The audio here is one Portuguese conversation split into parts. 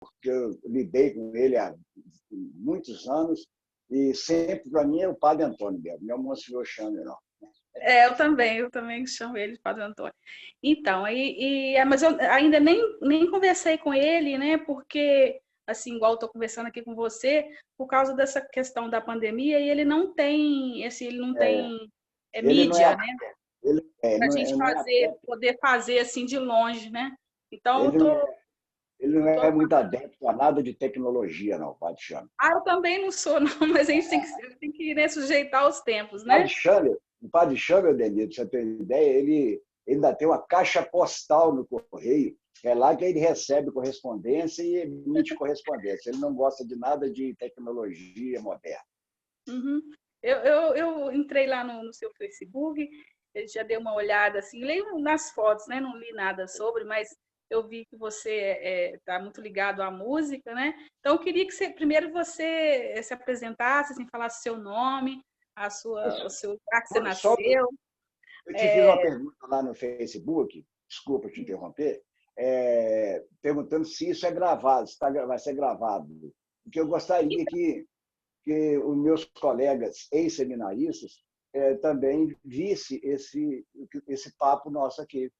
porque eu lidei com ele há muitos anos e sempre, para mim, é o Padre Antônio mesmo, não é o Monsenhor Chame, não. Eu também chamo ele de Padre Antônio. Então, mas eu ainda nem conversei com ele, né? Porque, assim, igual estou conversando aqui com você, por causa dessa questão da pandemia, e ele não tem, Ele não mídia, é, né? ele, Para a não gente é, não é, poder fazer assim de longe, né? Então, ele, ele não é muito adepto a nada de tecnologia, não, o Padre Chame. eu também não sou, não, mas a gente tem que né, sujeitar aos tempos, Padre né? Chame, o Padre Chame, Denise, para você ter ideia, ele ainda tem uma caixa postal no correio, é lá que ele recebe correspondência e emite correspondência. Ele não gosta de nada de tecnologia moderna. Uhum. Eu entrei lá no seu Facebook, eu já dei uma olhada, assim, leio nas fotos, né? Não li nada sobre, mas eu vi que você está muito ligado à música, né? Então, eu queria que primeiro você se apresentasse, assim, falasse seu nome, o seu lugar que você Só, nasceu. eu te fiz uma pergunta lá no Facebook, desculpa te interromper, perguntando se isso é gravado, se vai ser gravado. Porque eu gostaria que os meus colegas ex-seminaristas também visse esse papo nosso aqui.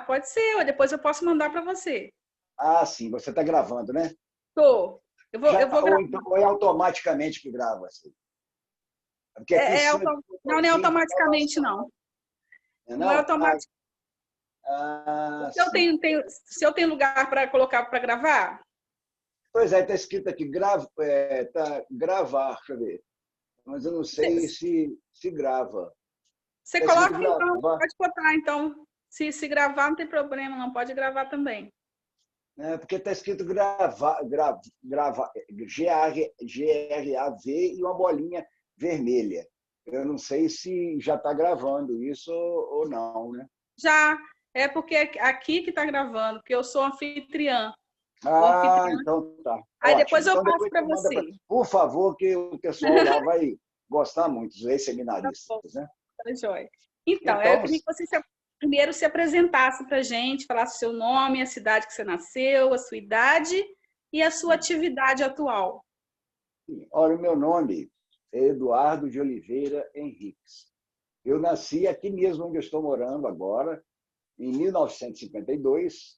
Pode ser, depois eu posso mandar para você. Ah, sim, você está gravando, né? Tô. Eu vou gravar. Então, ou é automaticamente que grava assim? Porque aqui em cima do Não é botãozinho tem automaticamente, gravação. não. Não é Não? automático. Sim. Se eu tenho lugar para colocar para gravar, Pois é, está escrito aqui gravar, deixa eu ver. Mas eu não sei se grava. você Está escrito coloca então, gravar, pode botar então. Se gravar, não tem problema, não pode gravar também. né? Porque está escrito gravar, G-R-A-V e uma bolinha vermelha. Eu não sei se já está gravando isso ou não, né? Já, é porque aqui que está gravando, porque eu sou anfitriã. Sou anfitriã. Então tá. Aí Ótimo. depois eu Então passo depois para você manda você. por favor, que o pessoal lá vai gostar muito, os Tá bom, ex-seminaristas, né? tá joia. Então, eu Então, queria que você primeiro se apresentasse para a gente, falasse o seu nome, a cidade que você nasceu, a sua idade e a sua atividade atual. olha, o meu nome é Eduardo de Oliveira Henriques. Eu nasci aqui mesmo onde eu estou morando agora, em 1952,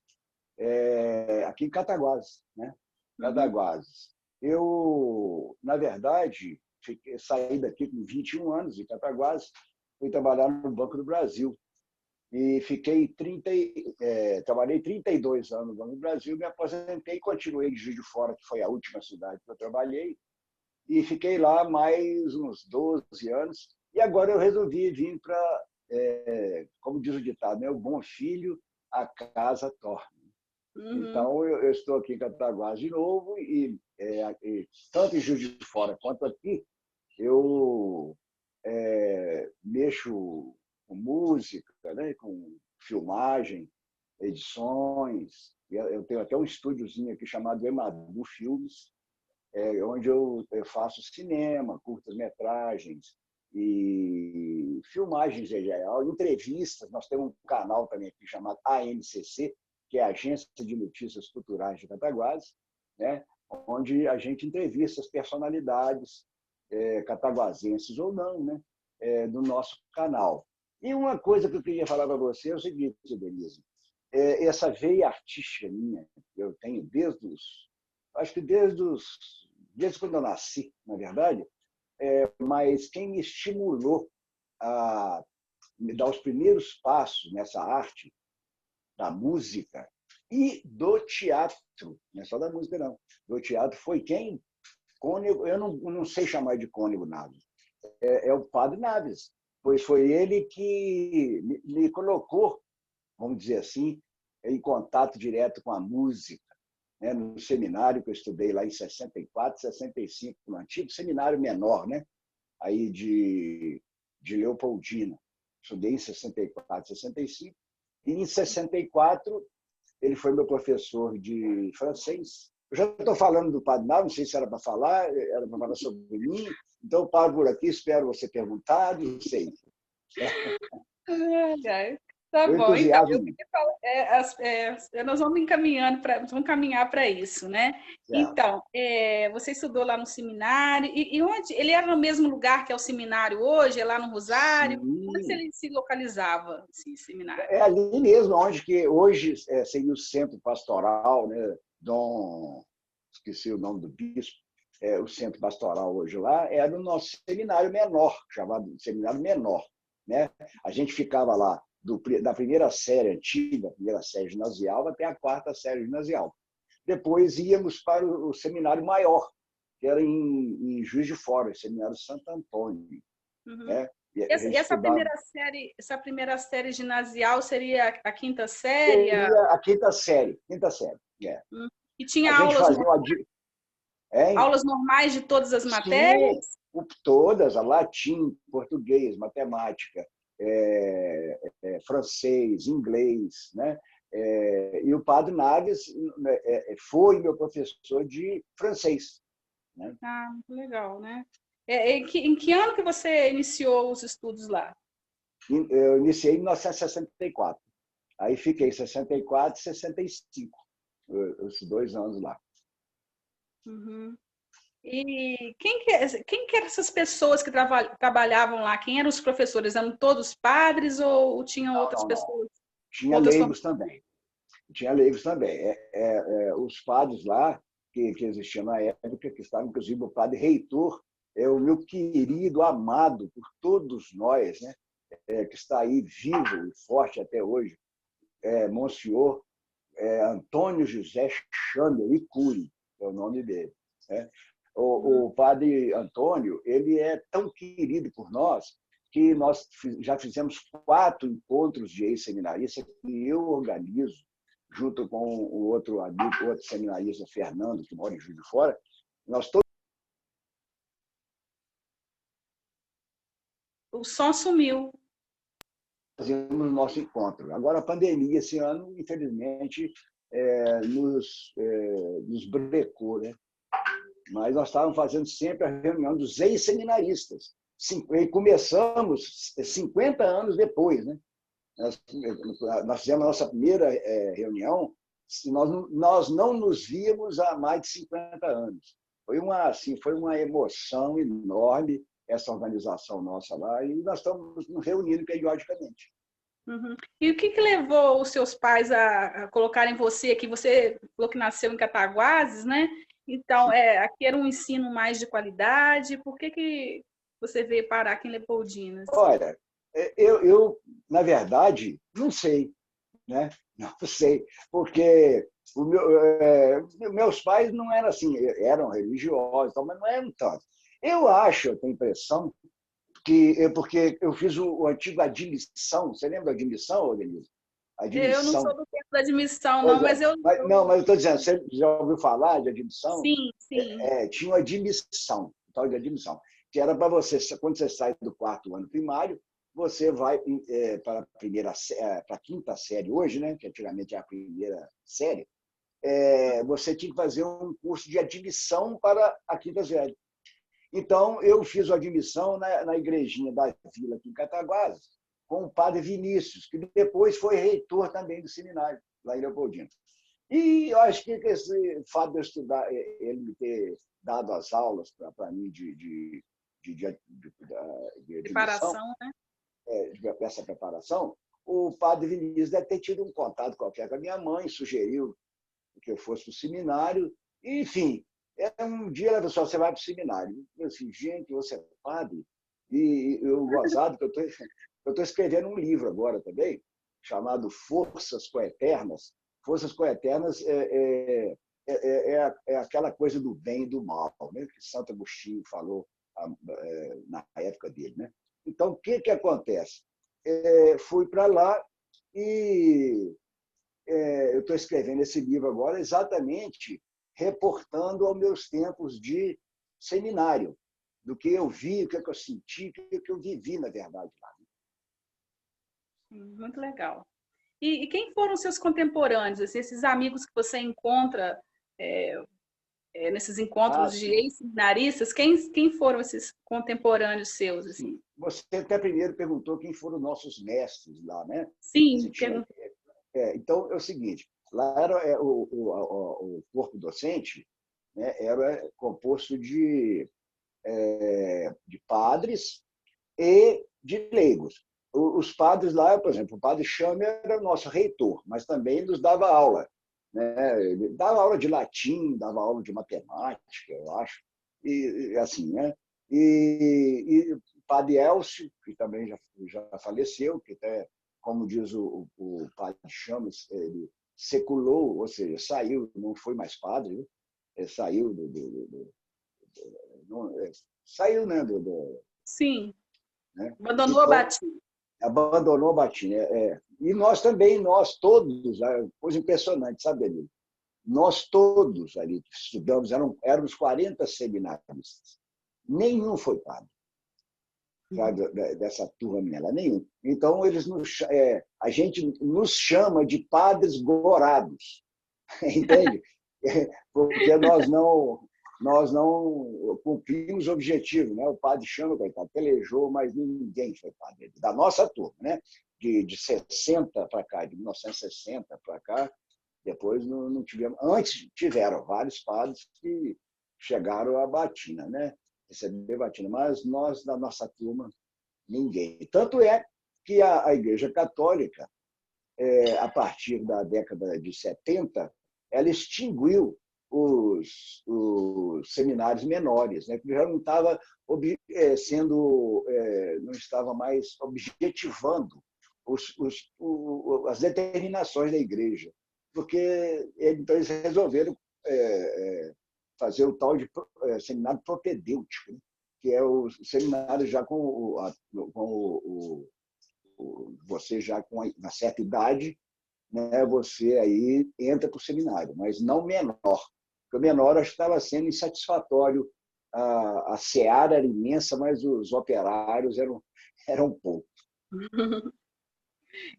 aqui em Cataguases, né? Uhum. Cataguases. Eu, na verdade, saí daqui com 21 anos de Cataguases, fui trabalhar no Banco do Brasil e trabalhei 32 anos no Banco do Brasil, me aposentei e continuei de Juiz de Fora, que foi a última cidade que eu trabalhei, e fiquei lá mais uns 12 anos, e agora eu resolvi vir para, como diz o ditado, né, o bom filho a casa torna. Uhum. Então, eu estou aqui em Cataguases de novo, tanto em Juiz de Fora quanto aqui, eu mexo com música, né, com filmagem, edições. Eu tenho até um estúdiozinho aqui chamado Emadu Filmes, onde eu faço cinema, curtas-metragens e filmagens em geral, entrevistas. Nós temos um canal também aqui chamado ANCC, que é a Agência de Notícias Culturais de Cataguases, né? Onde a gente entrevista as personalidades cataguasenses ou não, né? Do nosso canal. E uma coisa que eu queria falar para você é o seguinte, Denise, essa veia artística minha, que eu tenho acho que desde quando eu nasci, na verdade, mas quem me estimulou a me dar os primeiros passos nessa arte da música e do teatro, não é só da música, não. Do teatro foi quem? Cônego, eu não sei chamar de Cônego Naves, é o Padre Naves, pois foi ele que me colocou, vamos dizer assim, em contato direto com a música, né, no seminário que eu estudei lá em 64, 65, no antigo seminário menor, né, aí de Leopoldina. Estudei em 64, 65, e em 64 ele foi meu professor de francês. Eu já estou falando do Padre Nau, não sei se era para falar, era para falar sobre mim, então eu paro por aqui, espero você perguntar, não sei. Tá Eu bom, então, eu entusiasmo. queria falar, nós vamos vamos caminhar para isso, né? Certo. Então, você estudou lá no seminário, e onde? Ele era no mesmo lugar que é o seminário hoje, é lá no Rosário? Onde Sim, ele se localizava, esse seminário? é ali mesmo, onde que hoje seria o centro pastoral, né? Dom, esqueci o nome do bispo, o centro pastoral hoje lá, era o nosso seminário menor, chamado seminário menor. Né? A gente ficava lá da primeira série antiga, primeira série ginasial, até a quarta série ginasial. Depois íamos para o seminário maior, que era em Juiz de Fora, o seminário Santo Antônio. Uhum. Né? E a E gente estudava. essa primeira série ginasial seria a quinta série? Seria a quinta série. Quinta série. É. E A tinha gente fazia uma. Hein? aulas normais de todas as Sim, matérias? todas, a latim, português, matemática, francês, inglês. Né? E o padre Naves foi meu professor de francês. Né? Ah, muito legal, né? Em que ano que você iniciou os estudos lá? Eu iniciei em 1964. Aí fiquei 64 e 65, esses 2 anos lá. Uhum. E quem que eram essas pessoas que trabalhavam lá? Quem eram os professores? Eram todos padres ou tinham Não, outras não, não. pessoas, Tinha outras leigos formações? também. Tinha leigos também. Os padres lá, que existiam na época, que estavam, inclusive, o padre reitor, é o meu querido, amado por todos nós, né? Que está aí vivo e forte até hoje, Monsenhor Antônio José Chamel e Cury, é o nome dele. Né? Uhum. O padre Antônio, ele é tão querido por nós que nós já fizemos 4 encontros de ex-seminaristas que eu organizo, junto com o outro amigo, outro seminarista, Fernando, que mora em Juiz de Fora. Nós todos O som sumiu. fazemos o nosso encontro. Agora, a pandemia, esse ano, infelizmente, nos brecou, né? Mas nós estávamos fazendo sempre a reunião dos ex-seminaristas. E começamos 50 anos depois. Né? Nós fizemos a nossa primeira reunião, nós não nos víamos há mais de 50 anos. Foi uma emoção enorme essa organização nossa lá, e nós estamos nos reunindo periodicamente. Uhum. E o que levou os seus pais a colocarem você aqui? Você falou que nasceu em Cataguases, né? Então, aqui era um ensino mais de qualidade. Por que você veio parar aqui em Leopoldinas? Olha, eu, na verdade, não sei. Né? Não sei, porque meus pais não eram assim, eram religiosos, mas não eram tanto. Eu acho, eu tenho a impressão, porque eu fiz o antigo admissão, você lembra da admissão, Denise? Eu não sou Admissão. do tempo da admissão, não, Pois é. mas eu, Não, eu... mas eu estou dizendo, você já ouviu falar de admissão? Sim, sim. Tinha uma admissão, tal de admissão, que era para você, quando você sai do 4º ano primário, você vai para a quinta série hoje, né, que antigamente é a primeira série, você tinha que fazer um curso de admissão para a quinta série. Então, eu fiz a admissão na igrejinha da vila aqui em Cataguases, com o padre Vinícius, que depois foi reitor também do seminário, lá em Leopoldina. E eu acho que esse fato de eu estudar, ele me ter dado as aulas para mim de admissão, Preparação, né? dessa preparação, o padre Vinícius deve ter tido um contato qualquer com a minha mãe, sugeriu que eu fosse para o seminário, e, enfim. Um dia ela falou: você vai para o seminário. Eu disse: gente, você é padre? E eu gozado que eu estou escrevendo um livro agora também, chamado Forças Coeternas. Forças Coeternas é aquela coisa do bem e do mal, né? Que Santo Agostinho falou na época dele. Né? Então, o que acontece? Fui para lá e eu estou escrevendo esse livro agora exatamente reportando aos meus tempos de seminário, do que eu vi, o que eu senti, o que eu vivi, na verdade, lá. Muito legal. E quem foram seus contemporâneos, assim, esses amigos que você encontra nesses encontros de ex-seminaristas, quem foram esses contemporâneos seus? Assim? Sim. Você até primeiro perguntou quem foram nossos mestres lá, né? Sim, então é o seguinte, lá era o corpo docente, né, era composto de padres e de leigos. Os padres lá, por exemplo, o padre Chame era o nosso reitor, mas também nos dava aula. Né? Ele dava aula de latim, dava aula de matemática, eu acho, e assim, né? E o padre Elcio, que também já faleceu, que até, como diz o padre Chames, ele seculou, ou seja, saiu, não foi mais padre, né? Ele saiu saiu, né? Sim, Né? abandonou a Então, batina. abandonou a batina. E nós também, nós todos, coisa impressionante, sabe, Danilo? Nós todos ali que estudamos, éramos 40 seminaristas. Nenhum foi padre, sabe, dessa turma minha lá, nenhum. Então, a gente nos chama de padres gorados, entende? Porque nós não cumprimos o objetivo. Né? O padre Chama, coitado, pelejou, mas ninguém foi padre. Da nossa turma, né? de 60 para cá, de 1960 para cá, depois não tivemos. Antes tiveram vários padres que chegaram à batina, né? Receber batina, mas nós, da nossa turma, ninguém. Tanto é que a Igreja Católica, a partir da década de 70, ela extinguiu os seminários menores, né? Porque já não estava não estava mais objetivando as determinações da igreja, porque então eles resolveram fazer o tal de seminário propedêutico, né? Que é o seminário já você já com uma certa idade, né, você aí entra para o seminário, mas não menor, porque o menor estava sendo insatisfatório. A seara era imensa, mas os operários eram poucos.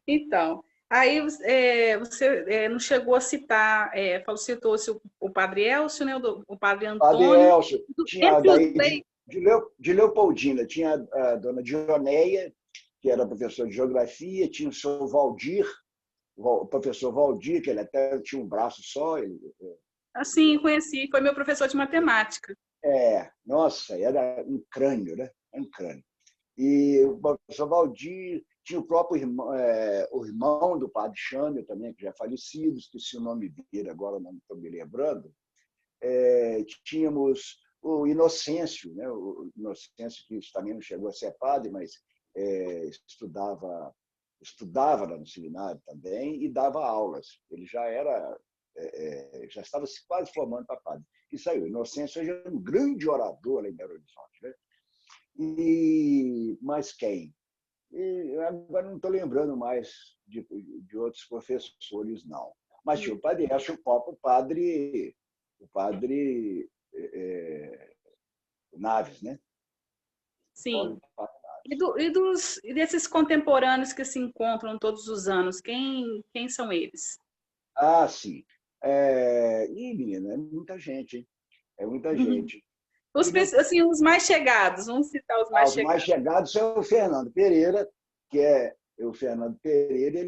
Então, aí você não chegou a citar, citou-se o padre Elcio, né, o padre Padre Antônio. Elcio, tinha Entre os daí três, de Leopoldina, tinha a dona Dioneia, que era professor de geografia, tinha o senhor Valdir, o professor Valdir, que ele até tinha um braço só. assim, conheci, foi meu professor de matemática. Nossa, era um crânio, né? Um crânio. E o professor Valdir tinha o próprio irmão, o irmão do padre Chame também, que já é falecido, esqueci o nome dele agora, não estou me lembrando. Tínhamos o Inocêncio, né? O Inocêncio, que também não chegou a ser padre, mas estudava lá no seminário também e dava aulas. Ele já estava se quase formando para padre. E saiu. Inocêncio hoje é um grande orador lá em Belo Horizonte. Né? Mas quem? Agora não estou lembrando mais de outros professores, não. Mas tinha o padre, acho o padre Naves, né? Sim. E desses contemporâneos que se encontram todos os anos, quem são eles? Sim. Menina, é muita gente, hein? É muita gente. Os mais chegados, vamos citar os mais Os mais chegados. chegados são o Fernando Pereira, que é o Fernando Pereira,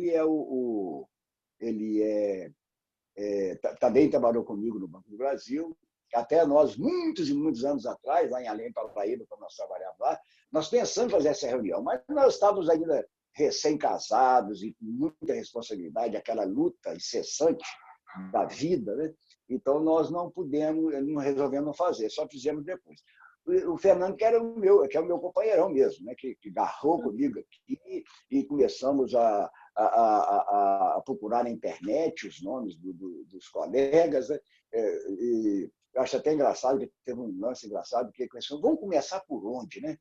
também trabalhou comigo no Banco do Brasil. Até nós, muitos e muitos anos atrás, lá em Além Paraíba, quando nós trabalhávamos lá, nós pensamos em fazer essa reunião, mas nós estávamos ainda recém-casados e com muita responsabilidade, aquela luta incessante da vida, né? Então nós não resolvemos fazer, só fizemos depois. O Fernando, que é o meu companheirão mesmo, né? que agarrou comigo aqui e começamos a procurar na internet os nomes dos colegas. Né? Eu acho até engraçado, que teve um lance engraçado, que vamos começar por onde? Né?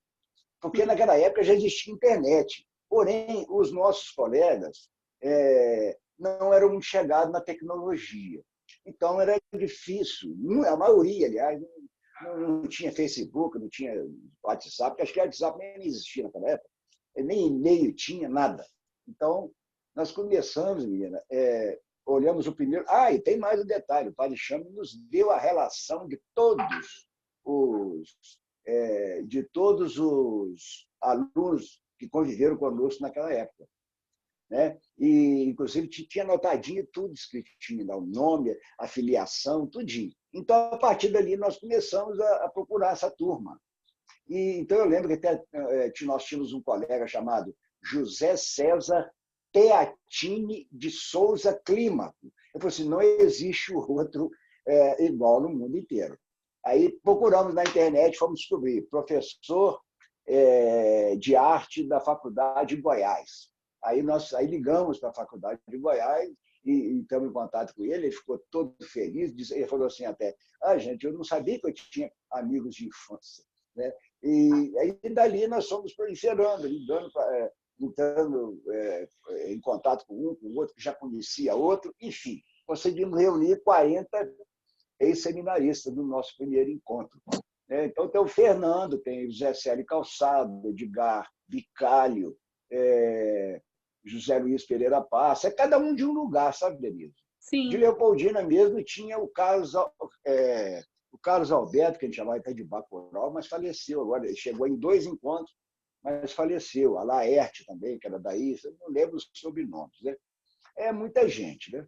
Porque naquela época já existia internet. Porém, os nossos colegas não eram muito chegados na tecnologia. Então, era difícil. A maioria, aliás, não tinha Facebook, não tinha WhatsApp, porque acho que o WhatsApp nem existia naquela época. Nem e-mail tinha, nada. Então, nós começamos, menina, olhamos o primeiro... e tem mais um detalhe, o padre Chame nos deu a relação de todos os alunos que conviveram conosco naquela época, né? E, inclusive, tinha anotadinho tudo escritinho, o nome, a filiação, tudinho. Então, a partir dali, nós começamos a procurar essa turma. Então, eu lembro que até, nós tínhamos um colega chamado José César Teatini de Souza Clímaco. Eu falei assim, não existe outro igual no mundo inteiro. Aí procuramos na internet, fomos descobrir professor de arte da Faculdade de Goiás. Aí ligamos para a Faculdade de Goiás e estamos em contato com ele ficou todo feliz. Ele falou assim até, gente, eu não sabia que eu tinha amigos de infância, né? E aí dali nós fomos proliferando, entrando em contato com um, com o outro, que já conhecia outro, enfim, conseguimos reunir 40 ex-seminaristas no nosso primeiro encontro. Então, tem o Fernando, tem o José Célio Calçado, Edgar Bicalho, José Luiz Pereira Passa, cada um de um lugar, sabe, Denise? Sim. De Leopoldina mesmo tinha o Carlos Alberto, que a gente chamava até de Bacurau, mas faleceu agora. Ele chegou em 2 encontros, mas faleceu. A Laerte também, que era daí, eu não lembro os sobrenomes, né? É muita gente, né?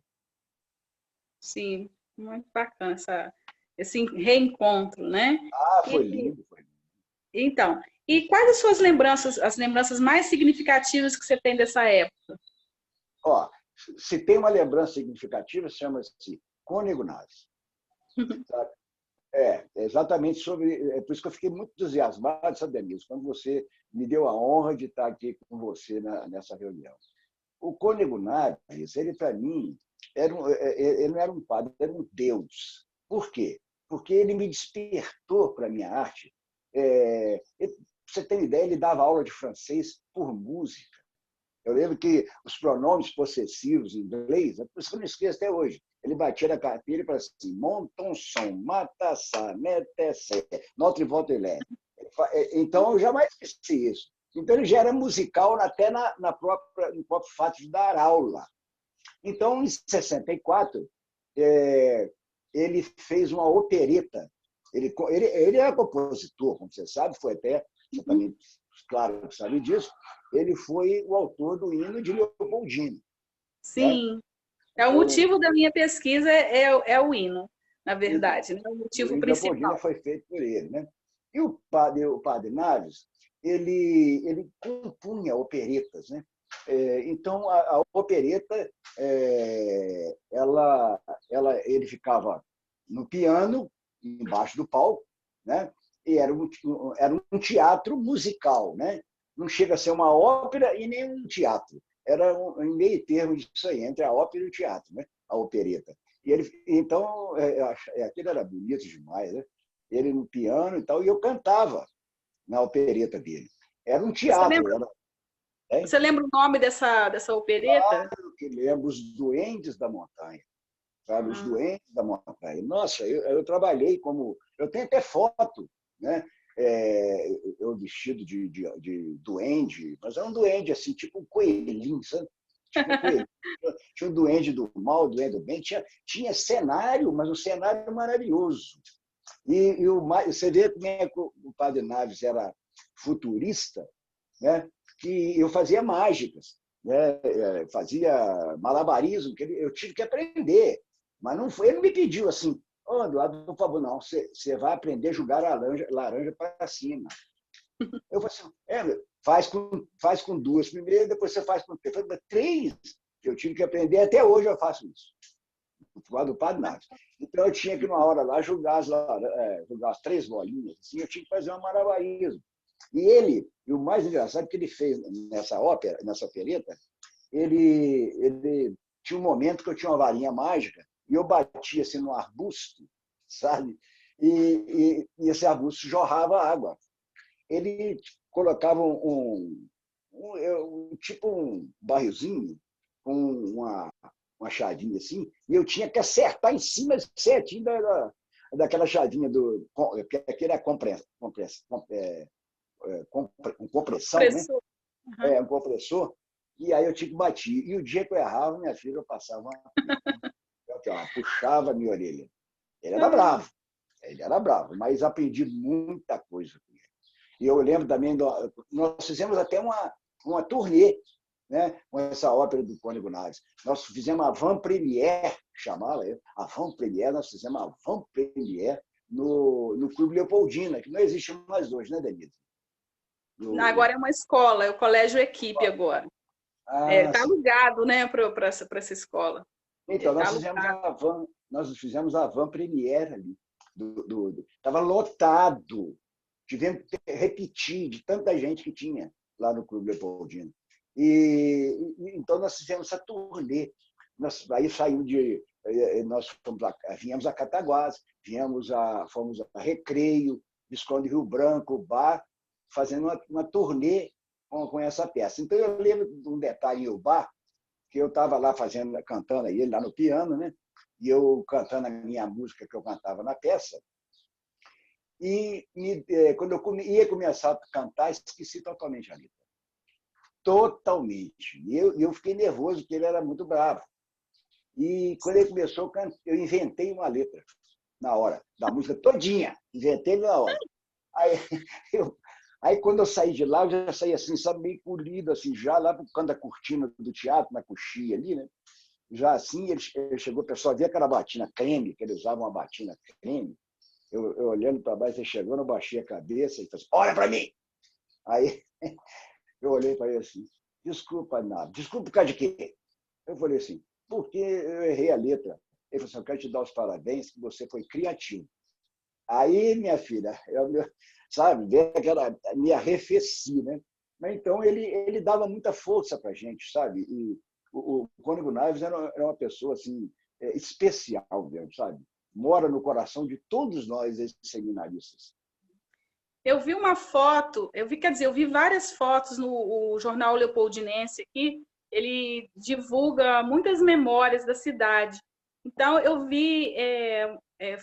Sim, muito bacana esse reencontro, né? Foi lindo, foi lindo. Então, e quais as suas lembranças, as lembranças mais significativas que você tem dessa época? Se tem uma lembrança significativa, chama-se Cônego Naves. Exatamente sobre... É por isso que eu fiquei muito entusiasmado, sabe, Denise, quando você me deu a honra de estar aqui com você nessa reunião. O Cônego Naves, ele, para mim, ele não era um padre, era um deus. Por quê? Porque ele me despertou para a minha arte. Pra você ter uma ideia, ele dava aula de francês por música. Eu lembro que os pronomes possessivos em inglês, por isso que eu não esqueço até hoje, ele batia na carteira e falava assim, montonson, matassá, metessé, notre votre lé. Então, eu jamais esqueci isso. Então, ele já era musical até no próprio fato de dar aula. Então, em 64, ele fez uma opereta. Ele era compositor, como você sabe, foi até, você também, claro, sabe disso, ele foi o autor do hino de Leopoldina. Sim, né? O motivo da minha pesquisa é o hino, na verdade, né? O motivo principal. Leopoldina foi feito por ele, né? E o padre Naves, ele compunha operetas, né? Então, a opereta, ele ficava no piano, embaixo do palco, né? E era um teatro musical, né? Não chega a ser uma ópera e nem um teatro. Era um meio termo disso aí, entre a ópera e o teatro, né? A opereta. Então, aquilo era bonito demais, né? Ele no piano e tal, e eu cantava na opereta dele. Era um teatro. Você lembra o nome dessa opereta? Claro que lembro, Os Duendes da Montanha. Sabe? Os Duendes da Montanha. Nossa, eu trabalhei como... Eu tenho até foto, né? Eu vestido de duende, mas era um duende assim, tipo um coelhinho, sabe? Tipo um coelhinho. Tinha um duende do mal, duende do bem, tinha cenário, mas um cenário maravilhoso. E você vê como é que o Padre Naves era futurista, né? Que eu fazia mágicas, né? Fazia malabarismo, que eu tive que aprender. Mas não foi, ele não me pediu assim, Eduardo, por favor, não, você vai aprender a jogar laranja para cima. Eu falei assim, faz com 2 primeiro, depois você faz com 3. Eu falei, 3? Eu tive que aprender, até hoje eu faço isso. Do Padre Naves. Então, eu tinha que, numa hora lá, jogar as 3 bolinhas, assim, eu tinha que fazer um malabarismo. E o mais engraçado é que ele fez nessa opereta, ele tinha um momento que eu tinha uma varinha mágica e eu batia assim no arbusto, sabe? E esse arbusto jorrava água. Ele colocava tipo um barrilzinho com uma chadinha assim, e eu tinha que acertar em cima certinho daquela chadinha que era compressão, né? Um compressor. Um compressor. E aí eu tinha que bater. E o dia que eu errava, minha filha, eu passava ela puxava a minha orelha. Ele era bravo. Ele era bravo, mas aprendi muita coisa com ele. E eu lembro também, nós fizemos até uma turnê, né, com essa ópera do Cônego Naves. Nós fizemos a Van Premiere, chamava a Van Premiere, nós fizemos a Van Premiere no Clube Leopoldina, que não existe mais hoje, né, Denise? Agora é uma escola, é o Colégio Equipe agora. Está alugado, né, para essa escola. Então, nós fizemos a Van Premiere ali. Estava lotado. Tivemos que repetir de tanta gente que tinha lá no Clube Leopoldino. Então, nós fizemos essa turnê. Aí saímos viemos a Cataguás, fomos a Recreio, Visconde Rio Branco, Bar, fazendo uma turnê com essa peça. Então, eu lembro de um detalhe em Bar, que eu estava lá cantando ele lá no piano, né? E eu cantando a minha música que eu cantava na peça. E quando eu ia começar a cantar, esqueci totalmente a letra. Totalmente. E eu fiquei nervoso, porque ele era muito bravo. E quando ele começou, eu inventei uma letra na hora, da música todinha. Inventei na hora. Aí, quando eu saí de lá, eu já saí assim, sabe, meio colhido, assim, já lá por canto da cortina do teatro, na coxia ali, né? Já assim, ele chegou, o pessoal via aquela batina creme, que ele usava uma batina creme. Eu olhando para baixo, ele chegou, eu baixei a cabeça e falei assim, olha para mim! Aí eu olhei para ele assim, desculpa, nada. Desculpa por causa de quê? Eu falei assim, porque eu errei a letra. Ele falou assim, eu quero te dar os parabéns, que você foi criativo. Aí, minha filha, sabe, me arrefeci, né? Mas então ele dava muita força para a gente, sabe? E o Cônego Naves era uma pessoa assim, especial mesmo, sabe? Mora no coração de todos nós, esses seminaristas. Eu vi uma foto, eu vi várias fotos no Jornal Leopoldinense aqui, ele divulga muitas memórias da cidade. Então, eu vi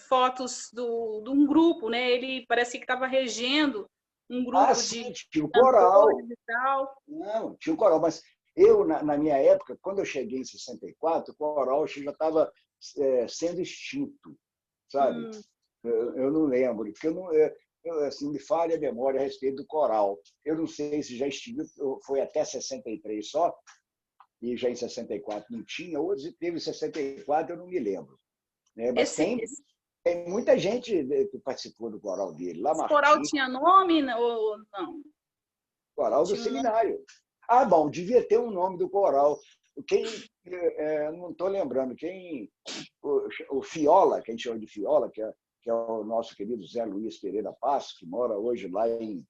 fotos de um grupo, né? Ele parece que estava regendo um grupo sim, de tinha o coral. cantores e tal. Não, tinha o coral, mas eu, na minha época, quando eu cheguei em 64, o coral já estava sendo extinto, sabe? Eu não lembro, porque assim, me falha a memória a respeito do coral. Eu não sei se já extinguiu, foi até 63 só, e já em 64 não tinha, ou se teve em 64, eu não me lembro. Né? Mas tem muita gente que participou do coral dele. Lá, esse coral tinha nome ou não? Coral do Seminário. Ah, bom, devia ter um nome do coral. Não estou lembrando, o Fiola, que a gente chama de Fiola, que é o nosso querido Zé Luiz Pereira Passo, que mora hoje lá em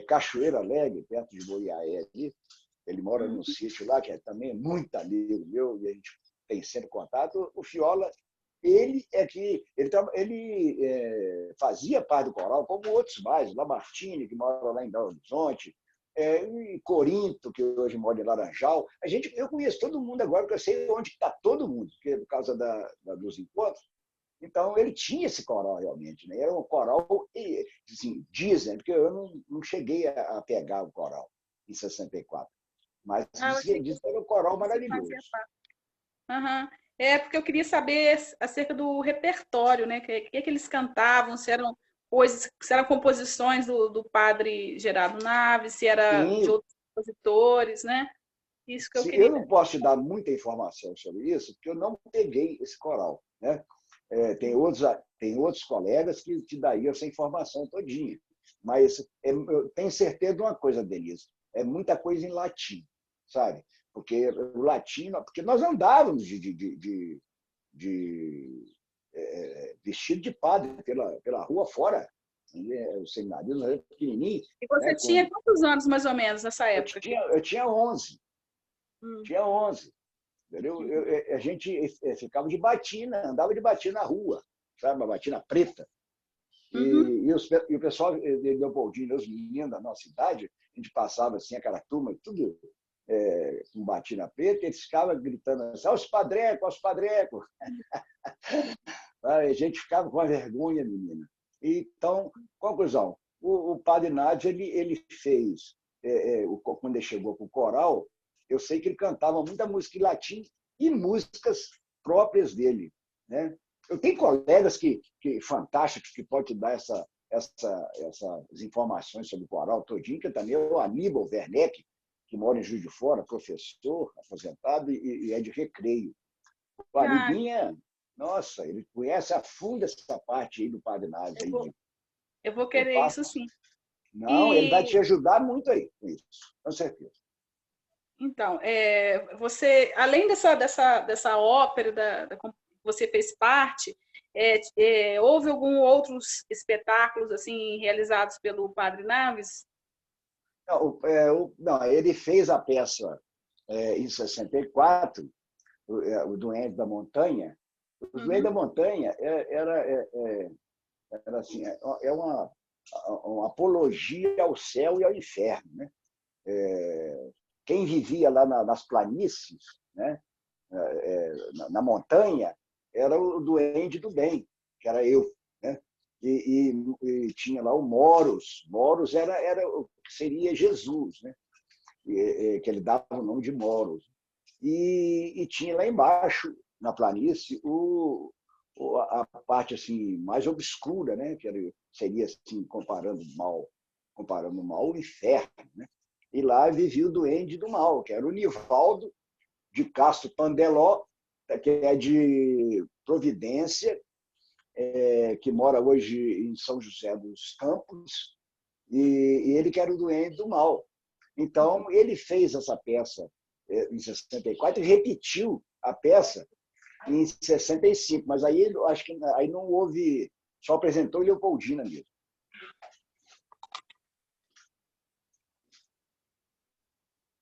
Cachoeira Alegre, perto de Boiaé. Ele mora num sítio lá, que também muito amigo meu, e a gente tem sempre contato. O Fiola, ele fazia parte do coral, como outros mais, Lamartine, que mora lá em Belo Horizonte, e Corinto, que hoje mora em Laranjal. Eu conheço todo mundo agora, porque eu sei onde está todo mundo, porque por causa dos encontros. Então, ele tinha esse coral realmente. Né? Era um coral, assim, dizem, porque eu não cheguei a pegar o coral em 64. Mas dizem que era um coral maravilhoso. Uhum. Porque eu queria saber acerca do repertório, né? O que eles cantavam, se eram composições do padre Gerardo Naves, se era de outros compositores, né? Isso que eu queria. Eu não posso te dar muita informação sobre isso, porque eu não peguei esse coral, né? Tem outros colegas que te dariam essa informação todinha. Mas eu tenho certeza de uma coisa, Denise, é muita coisa em latim, sabe? Porque o latino, porque nós andávamos vestido de padre pela rua fora, o seminarismo era pequenininho. E você tinha quantos anos, mais ou menos, nessa época? Eu tinha 11. Tinha 11. Entendeu? A gente ficava de batina, andava de batina na rua, sabe? Uma batina preta. E o pessoal de Leopoldina, os meninos da nossa idade, a gente passava assim, aquela turma, tudo com batina preta, e eles ficavam gritando assim, os padrecos, os padrecos. A gente ficava com a vergonha, menina. Então, conclusão, o padre Nádio, ele fez, quando ele chegou com o coral, eu sei que ele cantava muita música em latim e músicas próprias dele, né? Eu tenho colegas que fantásticos que podem te dar essas informações sobre o coral todinho, que também é o Aníbal Werneck, que mora em Juiz de Fora, professor, aposentado e é de Recreio. O Ah, Anibinha, nossa, ele conhece a fundo essa parte aí do Padre Naves. eu vou Eu querer isso passo. sim. Não, ele vai E te ajudar muito aí com isso, com certeza. então, você, além dessa ópera que você fez parte, houve algum outros espetáculos assim realizados pelo Padre Naves? Não, não, ele fez a peça em 64, o Duende da Montanha. O Duende da Uhum. Montanha era assim, é uma apologia ao céu e ao inferno, né? Quem vivia lá nas planícies, né? Na montanha, era o duende do bem, que era eu, né? E tinha lá o Moros. Moros era o que seria Jesus, né? Que ele dava o nome de Moros. E tinha lá embaixo, na planície, a parte assim mais obscura, né? Que seria assim comparando o mal ao inferno, né? E lá vivia o duende do mal, que era o Nivaldo de Castro Pandeló, que é de Providência, que mora hoje em São José dos Campos, e ele que era o duende do mal. Então, ele fez essa peça em 64 e repetiu a peça em 65, mas aí acho que aí não houve, só apresentou Leopoldina mesmo.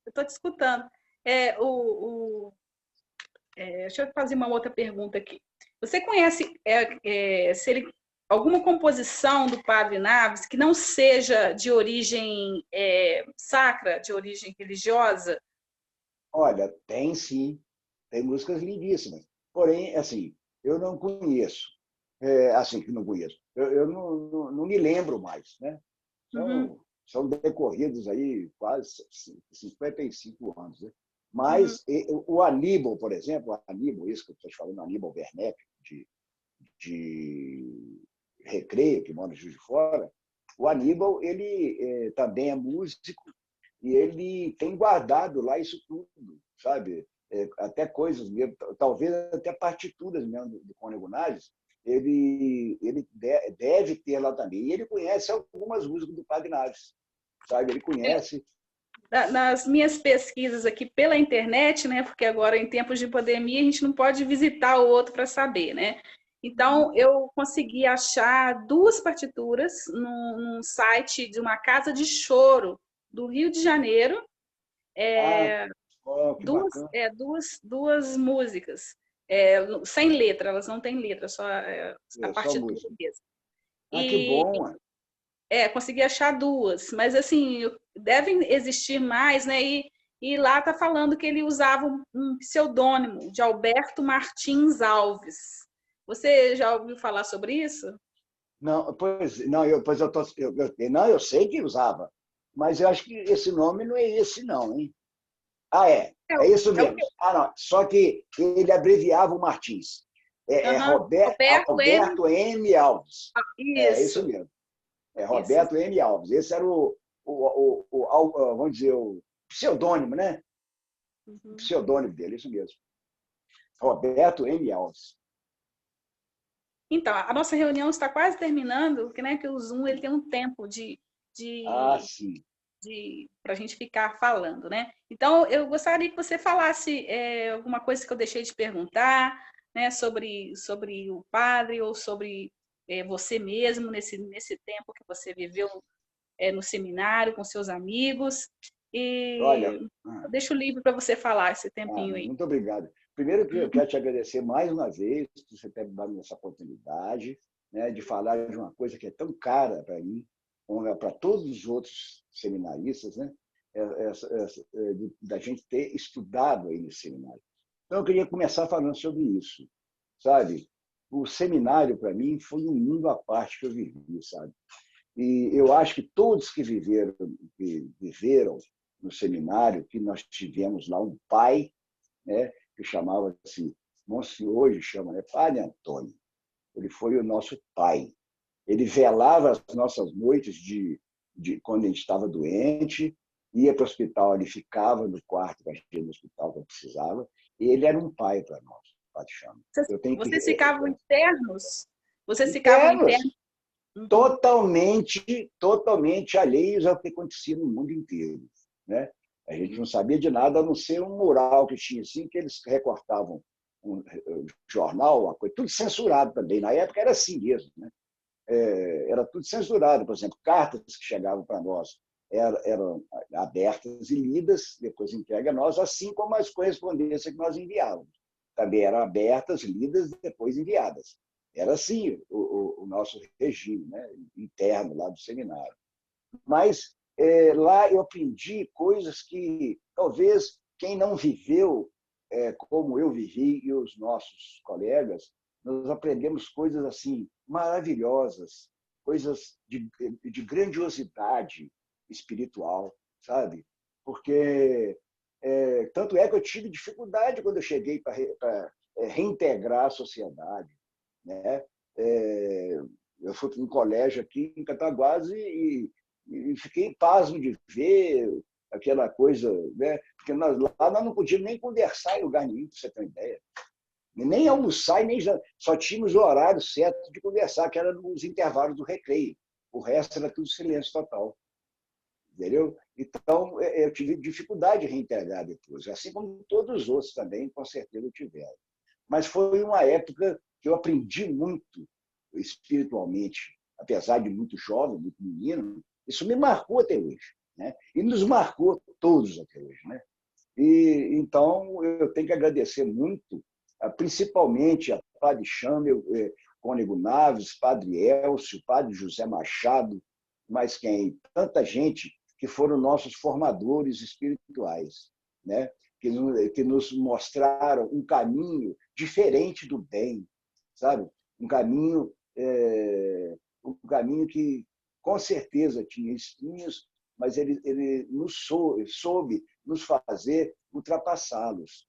Eu estou te escutando. É, o, o, deixa eu fazer uma outra pergunta aqui. Você conhece se ele, alguma composição do Padre Naves que não seja de origem sacra, de origem religiosa? Olha, tem sim, tem músicas lindíssimas. Porém, assim, eu não conheço. Assim, que não conheço. Eu não me lembro mais, né? Uhum, São decorridos aí quase 55 anos. Né? uhum. Mas o Aníbal, por exemplo, Aníbal, isso que eu estou falando, Aníbal Werneck, de Recreio, que mora em Juiz de Fora, o Aníbal ele também é músico e ele tem guardado lá isso tudo, sabe? Até coisas mesmo, talvez até partituras mesmo do Cônego Naves, ele deve ter lá também. E ele conhece algumas músicas do Padre Naves, sabe? Ele conhece. Nas minhas pesquisas aqui pela internet, né? Porque agora em tempos de pandemia a gente não pode visitar o outro para saber, né? Então eu consegui achar duas partituras num site de uma casa de choro do Rio de Janeiro, Ah, oh, que bacana. duas músicas, sem letra, elas não têm letra, só a Só partitura música. mesmo. Ah, que E bom. consegui achar duas, mas assim, devem existir mais, né? E lá tá falando que ele usava um pseudônimo de Alberto Martins Alves. Você já ouviu falar sobre isso? Não, pois não, não, eu sei que usava, mas eu acho que esse nome não é esse não, hein? Ah, É, é isso é o mesmo. Ah, não, só que ele abreviava o Martins. Alberto M. Alberto M. Alves. É isso Isso, mesmo. É isso. Roberto M. Alves. Esse era vamos dizer, o pseudônimo, né? O Uhum. pseudônimo dele, isso mesmo. Roberto M. Alves. Então, a nossa reunião está quase terminando, porque né, que o Zoom ele tem um tempo Ah, de, sim. para a gente ficar falando, né? Então, eu gostaria que você falasse alguma coisa que eu deixei de perguntar, né, sobre o padre ou sobre você mesmo nesse tempo que você viveu no seminário com seus amigos. Olha, E eu deixo livre para você falar esse tempinho aí. muito obrigado. Primeiro que eu quero te agradecer mais uma vez por você ter me dado essa oportunidade, né, de falar de uma coisa que é tão cara para mim, para todos os outros seminaristas, né, da gente ter estudado aí no seminário. Então, eu queria começar falando sobre isso, sabe? O seminário, para mim, foi um mundo à parte que eu vivi, sabe? E eu acho que todos que viveram no seminário, que nós tivemos lá um pai, né, que chamava-se, hoje chama, né, Padre Antônio. Ele foi o nosso pai. Ele velava as nossas noites quando a gente estava doente, ia para o hospital, ele ficava no quarto da gente no hospital quando precisava, e ele era um pai para nós, Padre Chama. Eu tenho Vocês que ficavam internos? Vocês ficavam internos, internos? Uhum. totalmente alheios ao que acontecia no mundo inteiro, né? A gente não sabia de nada, a não ser um mural que tinha assim, que eles recortavam um jornal, uma coisa, tudo censurado também. Na época era assim mesmo, né? Era tudo censurado. Por exemplo, cartas que chegavam para nós eram abertas e lidas, depois entregue a nós, assim como as correspondências que nós enviávamos. Também eram abertas, lidas, depois enviadas. Era assim o nosso regime, né, interno lá do seminário. Mas lá eu aprendi coisas que talvez quem não viveu como eu vivi e os nossos colegas, nós aprendemos coisas assim maravilhosas, coisas de grandiosidade espiritual, sabe? Porque tanto é que eu tive dificuldade quando eu cheguei para reintegrar a sociedade, né? Eu fui para um colégio aqui em Cataguases e fiquei pasmo de ver aquela coisa, né? Porque lá nós não podíamos nem conversar em lugar nenhum, para você ter uma ideia. Nem almoçar, nem só tínhamos o horário certo de conversar, que era nos intervalos do recreio. O resto era tudo silêncio total. Entendeu? Então, eu tive dificuldade de reintegrar depois, assim como todos os outros também, com certeza, tiveram. Mas foi uma época que eu aprendi muito espiritualmente, apesar de muito jovem, muito menino, isso me marcou até hoje, né? E nos marcou todos até hoje, né? E então eu tenho que agradecer muito, principalmente a Padre Chamel, Cônego Naves, Padre Elcio, Padre José Machado, mas quem? Tanta gente que foram nossos formadores espirituais, né? Que nos mostraram um caminho diferente do bem, sabe? Um caminho que com certeza tinha espinhos, mas ele soube nos fazer ultrapassá-los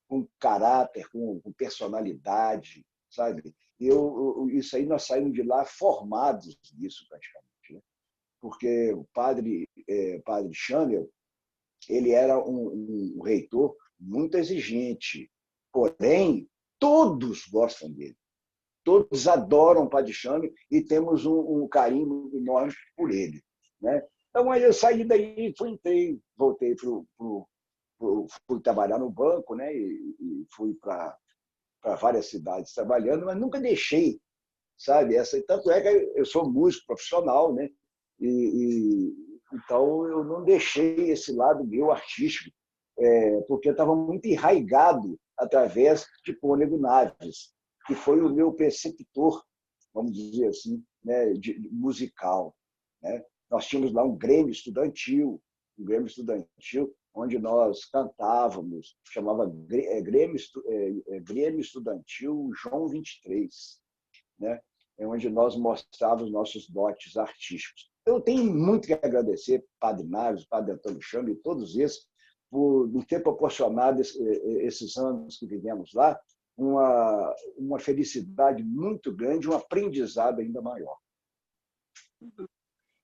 com caráter, com personalidade, sabe? Isso aí nós saímos de lá formados nisso praticamente, né? Porque o padre Chamel, ele era um reitor muito exigente, porém todos gostam dele. Todos adoram o Padre Chamel e temos um carinho enorme por ele, né? Então, aí eu saí daí, voltei fui trabalhar no banco, né? E fui para várias cidades trabalhando, mas nunca deixei, sabe? Tanto é que eu sou músico profissional, né? Então, eu não deixei esse lado meu artístico, porque eu estava muito enraigado através de Cônego Naves, que foi o meu preceptor, vamos dizer assim, né, musical, né? Nós tínhamos lá um Grêmio Estudantil, onde nós cantávamos, chamava Grêmio Estudantil João 23, né? Onde nós mostrávamos nossos dotes artísticos. Eu tenho muito que agradecer Padre Naves, Padre Antônio Chamel e todos esses por nos ter proporcionado esses anos que vivemos lá, uma felicidade muito grande, um aprendizado ainda maior.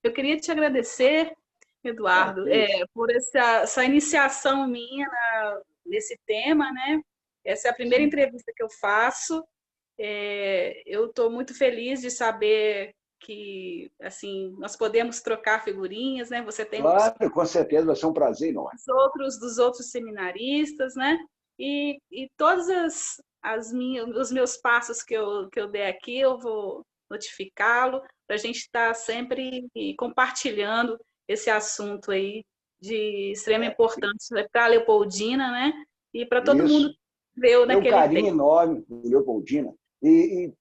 Eu queria te agradecer, Eduardo, por essa iniciação minha nesse tema, né? Essa é a primeira entrevista que eu faço. Eu estou muito feliz de saber que assim nós podemos trocar figurinhas, né? Você tem claro, com certeza vai ser um prazer enorme. Dos outros seminaristas, né? E todos os meus passos que eu der aqui, eu vou notificá-lo para a gente estar sempre compartilhando esse assunto aí de extrema importância para a Leopoldina, né? E para todo mundo que veio naquele tempo. Um carinho tempo. enorme por Leopoldina.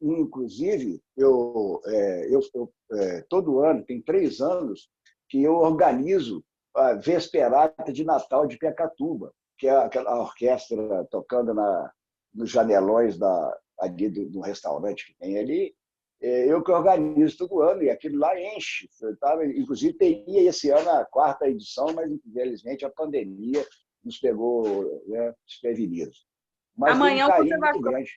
Inclusive, todo ano, tem 3 anos, que eu organizo a Vesperata de Natal de Piacatuba, que é aquela orquestra tocando nos janelões ali do restaurante que tem ali. eu que organizo todo ano, e aquilo lá enche. Tá? Inclusive, teria esse ano a 4ª edição, mas, infelizmente, a pandemia nos pegou, né, desprevenidos. Mas tem um Amanhã o carinho muito conservatório, grande.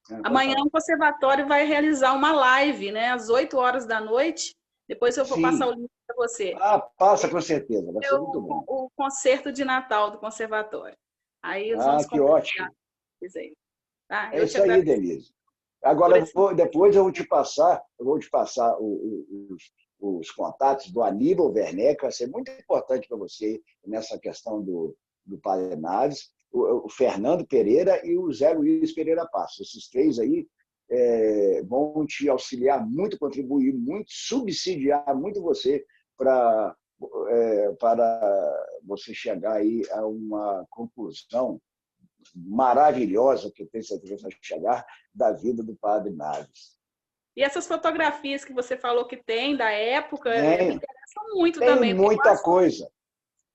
Pode amanhã falar. o conservatório vai realizar uma live, né, às 8 horas da noite. Depois eu vou passar o Sim. link para você. Ah, passa com certeza, vai É ser muito bom. o concerto de Natal do conservatório. Aí nós Ah, vamos que compartilhar ótimo. isso aí. Tá? É Eu te isso aí, agradeço Denise. por Agora, esse. depois eu vou te passar os contatos do Aníbal Werneck, que vai ser muito importante para você nessa questão do Padre Naves, o Fernando Pereira e o Zé Luiz Pereira Passos. Esses 3 aí vão te auxiliar muito, contribuir muito, subsidiar muito você para você chegar aí a uma conclusão maravilhosa, que eu tenho certeza que vai chegar, da vida do Padre Naves. E essas fotografias que você falou que tem da época, me interessam muito Tem também, porque muita coisa.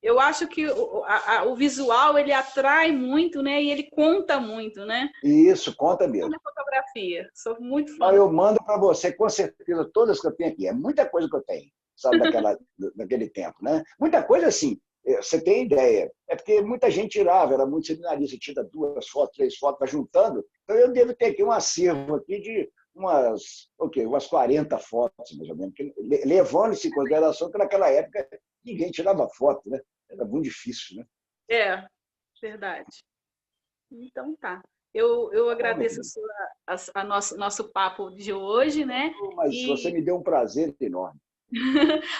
eu acho que o visual ele atrai muito, né? E ele conta muito, né? E isso, conta mesmo. Na fotografia, sou muito fã Mas da eu fotografia. mando para você, com certeza, todas que eu tenho aqui. É muita coisa que eu tenho, sabe, daquele tempo, né? Muita coisa assim. Você tem ideia. É porque muita gente tirava, era muito seminarista, tira 2 fotos, 3 fotos, vai juntando. Então eu devo ter aqui um acervo aqui de umas 40 fotos, mais ou menos, levando-se em consideração que naquela época ninguém tirava foto, né? Era muito difícil, né? É, verdade. Então tá. Eu Tá bom, meu agradeço querido. nosso papo de hoje, né? Mas você E me deu um prazer enorme.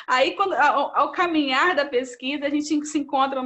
aí, ao caminhar da pesquisa, a gente se encontra